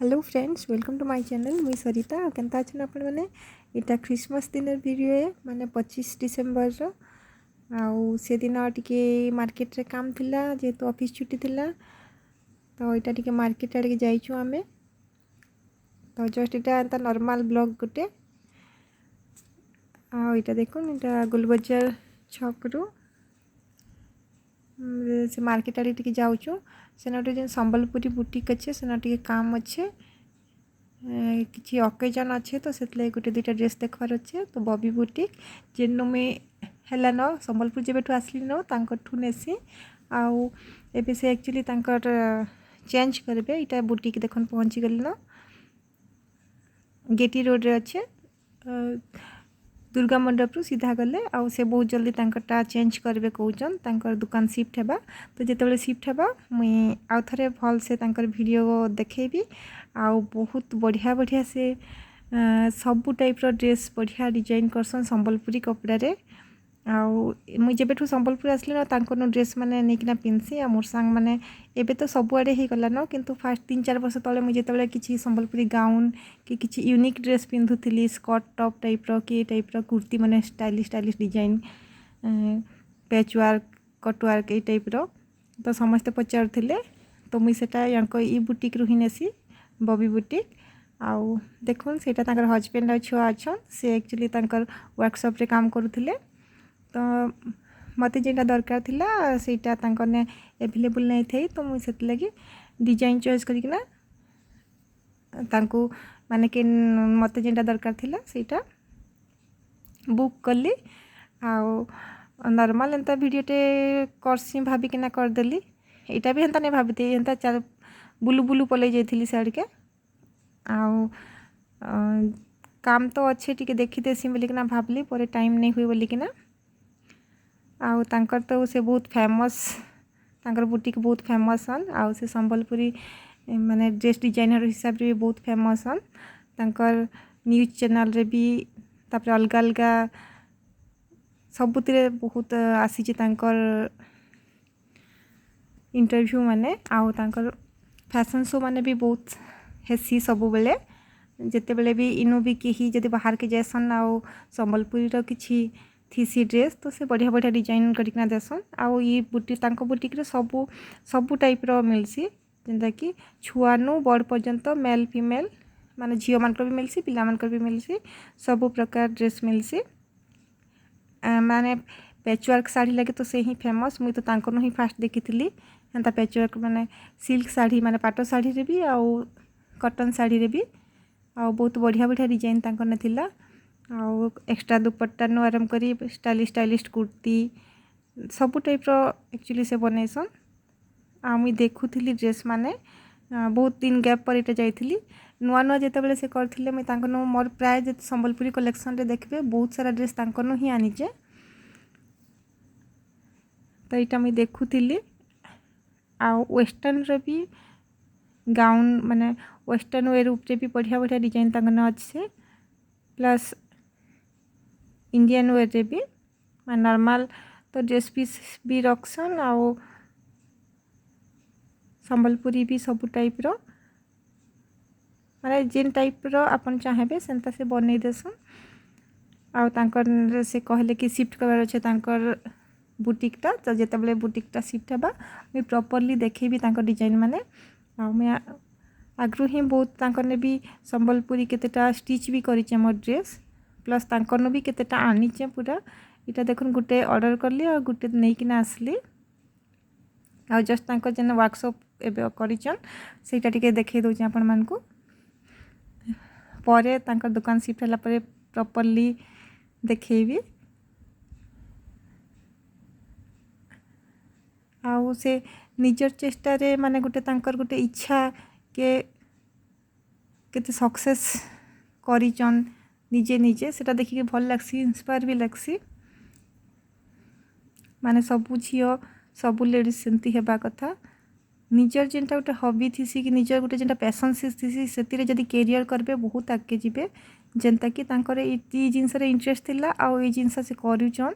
Hello friends, welcome to my channel. मुई सरिता केनता अच्छे आपण मैंने इटा क्रिसमस दिन वीडियो है माने 25 डिसेम्बर आउ से दिन टिके मार्केट रे काम थिला जेहेतु ऑफिस छुट्टी थिला तो इटा टिके मार्केट आड़े जाइछु आमे। तो जस्ट इटा एंता नॉर्मल ब्लॉग गुटे आ इटा देखुन इटा गुलबजार छक रु से मार्केट आड़े टिके जाउछु। सेना जे संबलपुरी बुटीक अच्छे सेना टिके काम अच्छे किसी ऑकेजन अच्छे तो से गोटे दुटा ड्रेस देखबार अच्छे तो बॉबी बुटीक जेनु में है न संबलपुर जब आसली न तांकठू नेसी आउ एबे से एक्चुअली तांकर चेंज करेंगे। इटा बुटीक देखन पहुँची गली न गेटी रोड रे अच्छे दुर्गा मंडप रु सीधा गले आउ से बहुत जल्दी तांकरटा चेंज करेंगे कहउचन तांकर दुकान शिफ्ट हेबा। तो जितेबाला शिफ्ट हेबा मुई आउ थरे भल से तांकर वीडियो देखेबी आउ बहुत बढ़िया बढ़िया से सबू टाइप रो ड्रेस बढ़िया डिजाइन करसन संबलपुरी कपड़ा रे। आउ मुई जेबेठू संबलपुर आसली न तांकर ड्रेस माने नेकिना पिनसी आ मोर सांग माने एबे तो सबुआड़े ही गला न किंतु फास्ट 3-4 वर्ष तले मुझे जितेबाला किसी संबलपुरी गाउन कि किसी यूनिक ड्रेस पिंधुली स्कर्ट टॉप टाइप रो कि टाइप रो कुर्ती माने स्टाइलिश डिजाइन पैचवर्क कटवर्क ये टाइप रो तो समस्ते पचारुथिले तो मुई सेटा यांको ई बुटीक रु ही नेसी बॉबी बुटीक। आउ देखुन सेटा तांकर हस्बैंड और छुआ अच्छन से एक्चुअली तांकर वर्कशॉप रे काम करुथिले तो मत जेटा दरकार थिला सेटा तांकर ने अवेलेबल नहीं थी तो मुई सेत लगी डिजाइन चॉइस करिकना तांको माने कि मत जेटा दरकार थिला सेटा बुक कली आउ नॉर्मल एंता वीडियोटे करसी भाबिकिना करदेली। एटा भी हेंता नहीं भाबी हेंता बुलू बुलू पलई जाइथिली साड़ी के आउ काम तो अच्छे टिके देखी देसी बोलिकिना भाबली पर टाइम नहीं हुई बोलिकिना आउ तांकर तो से बहुत फेमस तांकर बुटीक बहुत फेमस हन आउ से संबलपुरी माने ड्रेस डिजाइनर हिसाब रे भी बहुत फेमस हन। तांकर न्यूज चैनल रे भी तापर अलग अलग सबुतिरे बहुत आसी तांकर इंटरव्यू माने आउ तांकर फैशन शो माने भी बहुत हेसी सबु बेले जेते बेले भी इनु भी कहीं जदि बाहर के जैसन आउ संबलपुरी रो किछि थीसी ड्रेस तो से बढ़िया बढ़िया डिजाइन करिकना देसन आउ ये बुटीक तांको बुटीक रे सबु टाइप रो मिलसी जेंता कि छुआनु बड़ पर्यंत मेल फीमेल माने झियो मानकर भी मिलसी पिला मानकर भी मिलसी सबु प्रकार ड्रेस मिलसी। माने पैचवर्क साड़ी लगे तो से ही फेमस मुई तो तांको ही फास्ट देखी एंता पैचवर्क माने सिल्क साड़ी माने पाटो साड़ी रे भी आउ कॉटन साड़ी रे भी आउ बहुत बढ़िया बढ़िया डिजाइन तांको ने थिला आउ एक्स्ट्रा दुपट्टा नु आरंभ करी स्टाइलिश कुर्ती सबु टाइप रो एक्चुअली से बनैसन आ मुई देखुथिली ड्रेस माने बहुत दिन गैप पर इटा जाइथिली नुआ नुआ जेतेबेले से करथिले मुई तांको नु मोर प्राय जे संबलपुरी कलेक्शन रे देखबे बहुत सारा ड्रेस तांको नु ही आनिचे तो इटा मुई देखुथिली आ वेस्टर्न रे भी गाउन माने वेस्टर्न वेयर ऊपर भी बढ़िया बढ़िया डिजाइन तांको न अच्छे प्लस इंडियन वेयर रे भी नॉर्मल तो ड्रेस पीस भी रखसन आउ संबलपुरी भी सब टाइप रो माने जिन टाइप रो अपन चाहेबे सेंता से बनै देसन आउ तांकर से कहले कि शिफ्ट करबार अच्छे तांकर बुटीकटा तो जेतेबेले बुटीकटा शिफ्ट हेबा मुई प्रॉपर्ली देखेबी तांकर डिजाइन माने आउ मैं आगरू ही बहुत तांकर ने भी संबलपुरी केतेटा स्टिच भी करिचे मोर ड्रेस प्लस तांकर भी केतेटा आनीचे पूरा इटा देखुन गुटे ऑर्डर करली और गुटे नहीं किना आसली आ जस्ट तांकर जेन वर्कशॉप एबे करिचन सेटा टिके देखै दउची आपण मानकू परे तांकर दुकान शिफ्ट हला परे प्रॉपर्ली देखैबी। आउ से निजर चेष्टा रे माने गुटे तांकर गुटे इच्छा के केते सक्सेस करिचन निजे निजे सेटा देखि भल लागसी इंस्पायर भी लागसी माने सबु झियो सबु लेडीज सेंती हेबा कथा निजर जेनटा गोटे हॉबी थीसी कि निजर गोटे जेनटा पैशन थीसी सेतिरे जदि कैरियर करबे बहुत आगे जिबे जेनता कि तांकर ई जिनस रे इंटरेस्ट थिला आउ ई जिनस से करूचन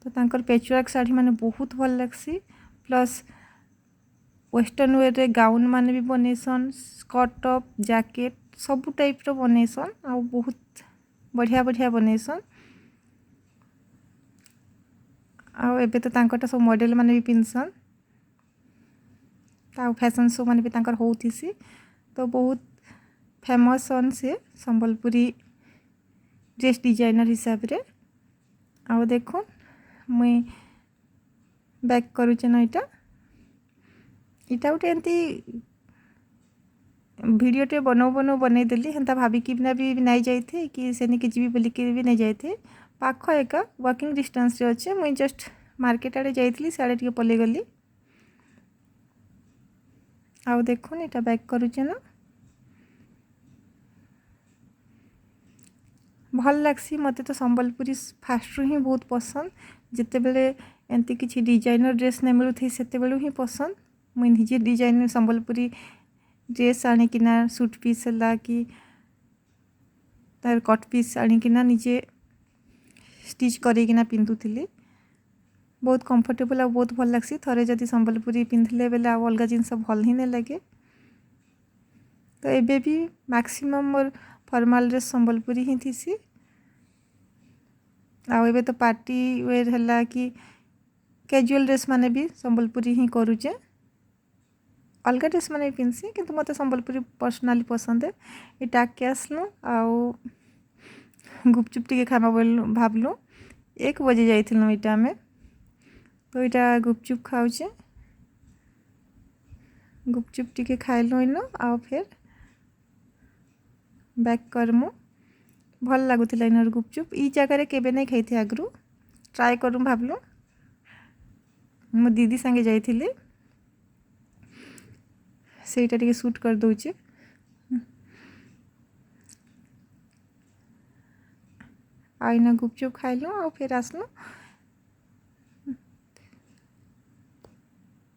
तो तांकर पैचवर्क साड़ी माने बहुत भल लागसी प्लस वेस्टर्न वे रे गाउन माने भी बनैसन स्कर्ट टॉप जैकेट सब टाइप रो बनैसन आ बहुत बढ़िया बढ़िया बनैसन आ एबे तो तांकटा सब मॉडल माने भी पिनसन आ फैशन शो माने भी तांकर होउथिसी तो बहुत फेमस सन से संबलपुरी ड्रेस डिजाइनर हिसाब रे आ देखो मुई बैक करूचे ना इटा गोटे एमती भिडटे बनौ बनौ बनईदेली हेन्ता भाविकी भी नहीं जाइए कि सेनिके जीवी बोलिकी भी नहीं जाइए पाख एका वॉकिंग डिस्टेंस रे अच्छे मुई जस्ट मार्केट आड़े जाइली साड़े टिके पलि गली आउ देखुन इटा बैक करूचे ना भल लगसी मते तो संबलपुरी फास्ट ही बहुत पसंद जिते बेले एमती किसी डिजाइनर ड्रेस नहीं मिलू थी सेते बेलू ही पसंद मुई निजे डिजाइन संबलपुरी ड्रेस आनिकिना सूट पीस है कि तार कट पीस आनिकिना निजे स्टिच करना पिंधुली बहुत कंफर्टेबल आ बहुत भल लगसी थरे जदि संबलपुरी पिंधले बेले आ अलग जिनस भल ही नहीं लगे तो एबे भी maximum more formal dress Sambalpuri ही थीसी आ एबे तो पार्टी वेयर है कि कैजुअल ड्रेस माने भी संबलपुरी ही करूचे अलग ड्रेस मैंने पिंधसी किंतु मत संबलपुरी पर्सनाली पसंद है ये टाक के आसलु आउ गुपचुप टी खाना बोलू भावलु 1 बजे जाइलु इटा में तो यहाँ गुपचुप खाऊचे गुपचुप टी खाइलु इन आ फिर बैक करमु भल लगुला इन गुपचुप ई जगार केबे नहीं खाई आगु ट्राए करूँ भावलु मो दीदी संगे जाइली सेटा टिके सूट कर दूचे आईना गुपचुप खाइलु आ फिर आसलु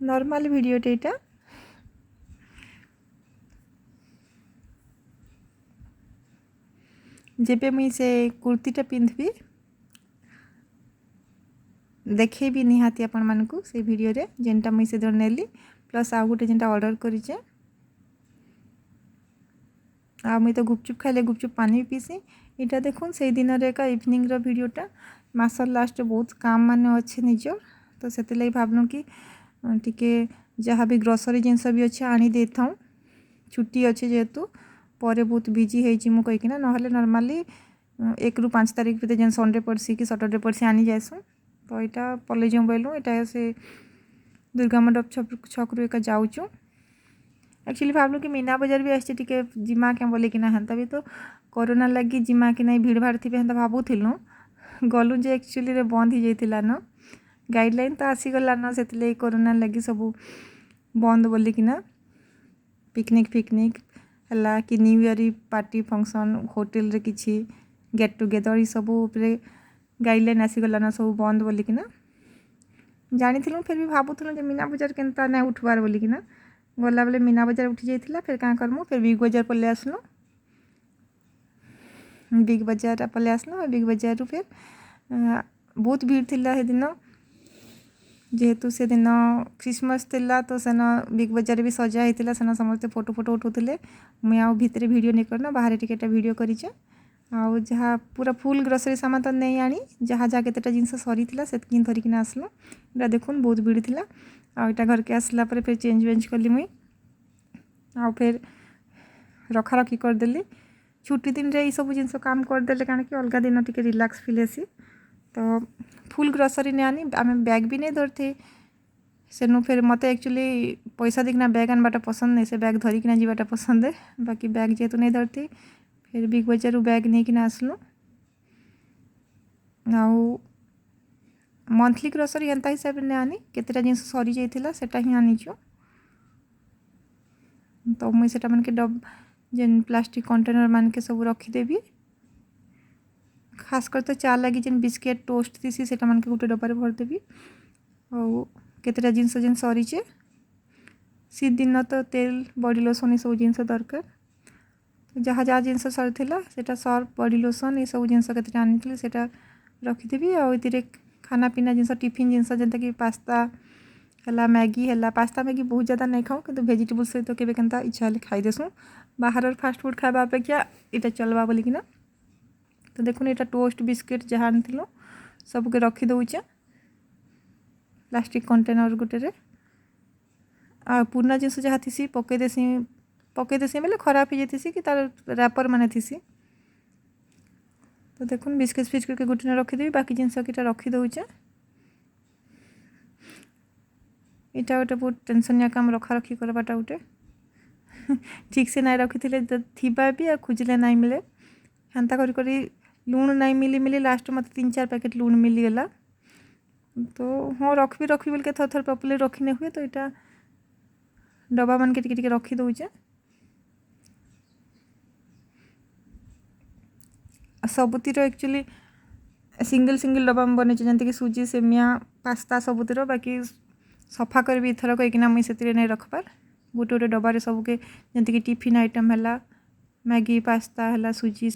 नॉर्मल वीडियोटे एटा जेबे मुई से कुर्तीटा पिंधबी देखेबी निहाती आपण मानकु से वीडियो रे जेनटा मुई से धर नेली प्लस आउ गोटे जेनटा ऑर्डर करिचे आ मुई तो गुपचुप खाइले गुपचुप पानी भी पीसी इटा देखुन से दिन रे का इवनिंग रो वीडियोटा मासर लास्ट बहुत काम माने अच्छे निजर तो सेते लई भाबनु कि टिके जहाँ भी ग्रोसरी जिनस भी अच्छे आनी दे थाऊ छुट्टी अच्छे जेहेतु पर बहुत बिजी है मु कहीकिना नहले नॉर्मली 1 ରୁ 5 तारीख भितर जेन संडे पड़सी कि सैटरडे पड़सी आनी जाएसु तो यहाँ पलि जाऊँ बोलूँ यहाँ से दुर्गा मंडप छक रू एक जाऊँ एक्चुअली भावलु कि मीना बजार भी आसचे टिके जिमा क्या बोले कि ना हेन्ता भी तो कोरोना लगी जिमा कि नहीं भीड़ भाड़ थी हेन्ता भावुलु गलु जे एक्चुअली रे बंद हो जाइला न गाइडलाइन तो आसीगला न से कोरोना लगी सब बंद बोली कि ना पिकनिक फिकनिक है कि new year party function hotel रे किछि गेट टुगेदर ये सब गाइडलाइन आसीगला न सब बंद बोली कि ना जानी फिर भी भावुलु मीना बजार केनता नहीं उठबार बोली कि ना गला बेले मीना बजार उठी जाइला फिर क्या करमु फिर बिग बजार पलि आसलु बिग बजार पलि आसलु बिग बजार रु फिर बहुत भीड़ थिला हे दिन जेहेतु से दिन क्रिसमस थिला तो सेन बिग बजार भी सजा होता सेन समस्ते फोटो फोटो उठाउले मुई आउ भितर वीडियो नहीं करना बाहर टिके वीडियो करिचे आउ जहाँ पूरा फुल ग्रोसरी सामान तो नहीं आनी जहाँ जहाँ केतेटा जिनस सरी से धरिकिना आसलु इटा देखुन बहुत भीड़ थिला आ इटा घर के आसला पर फिर चेंज वेंज कली मुई आ फिर रखा रखी करदेली छुट्टी दिन रे सब जिनस काम करदेले कारण कि अलग दिन टिके रिलैक्स फील हेसी तो फुल ग्रोसरी नहीं आनी आम बैग भी नहीं धरते सेनु फिर मत एक्चुअली पैसा देखना बैग आनबाटा पसंद नहीं से बैग धरिकिना जीवाटा पसंद है बाकी बैग जेहेतु नहीं धरती फिर बिग बजार बैग नहीं किना आसलु आउ मंथली ग्रोसरी एंता हिसाब से नहीं आनी केतेटा जिनस सरी जाइथिला सेटा ही आनीचु तो मुई सेटा मन के डब जेन प्लास्टिक कंटेनर मान के सब रखीदेवी खास कर तो चा लगी जेन बिस्किट टोस्ट थी सेटा मन के गोटे डब्बारे भरदेवी और केतेटा जिनस जेन सरीचे सी दिन तो तेल बॉडी लोशन ये सब जिनस दरकार जहाँ जहाँ जिनस सरीला सेटा सर्फ बॉडी लोशन ये सब जिनस केतेटा आनी सेटा रखीदेवी आउ खाना पीना जिनस टिफिन जिनस जेनता कि पास्ता है मैगी है पास्ता मैगी बहुत ज़्यादा नहीं खाऊँ कि भेजिटेबल सहित केवे केनता इच्छा हेले खाई देसूँ बाहर फास्ट फूड खावा अपेक्षा इटा चलवा बोलिकिना तो देखुन यहाँ टोस्ट बिस्किट जहाँ आनी सबके रखी दौचे प्लास्टिक कंटेनर गुटे आ पुराना जिनस जहाँ थी पकईदेसी बेले खराब हो जाती कि तार रैपर मान थी तो देखुन बिस्किट फिस्किट के गुटे रखीदेवी बाकी जिनस कि रखी दौचे इटा गोटे बहुत टेंशनिया काम रखा रखी करवाटा गोटे ठीक से नहीं रखी थी भी आ खोजिले नहीं मिले हेन्ता करी लुण नहीं मिली लास्ट मत 3-4 पैकेट लुण मिलीगला तो हाँ रखी बोल के थर थर प्रॉपर्ली रखी नहीं हुए तो यहाँ डब्बा मान के टिके रखी दौचे सबुतिर एक्चुअली सिंगल सिंगल डब्बा में बने जमीक कि सुजी सेमिया पास्ता सबुतिर बाकी सफा कर इथर कहीकिना मुई से नहीं रखबार गोटे गोटे डब्बारे सबके जमीक टिफिन आइटम है मैगी पास्ता है सुजी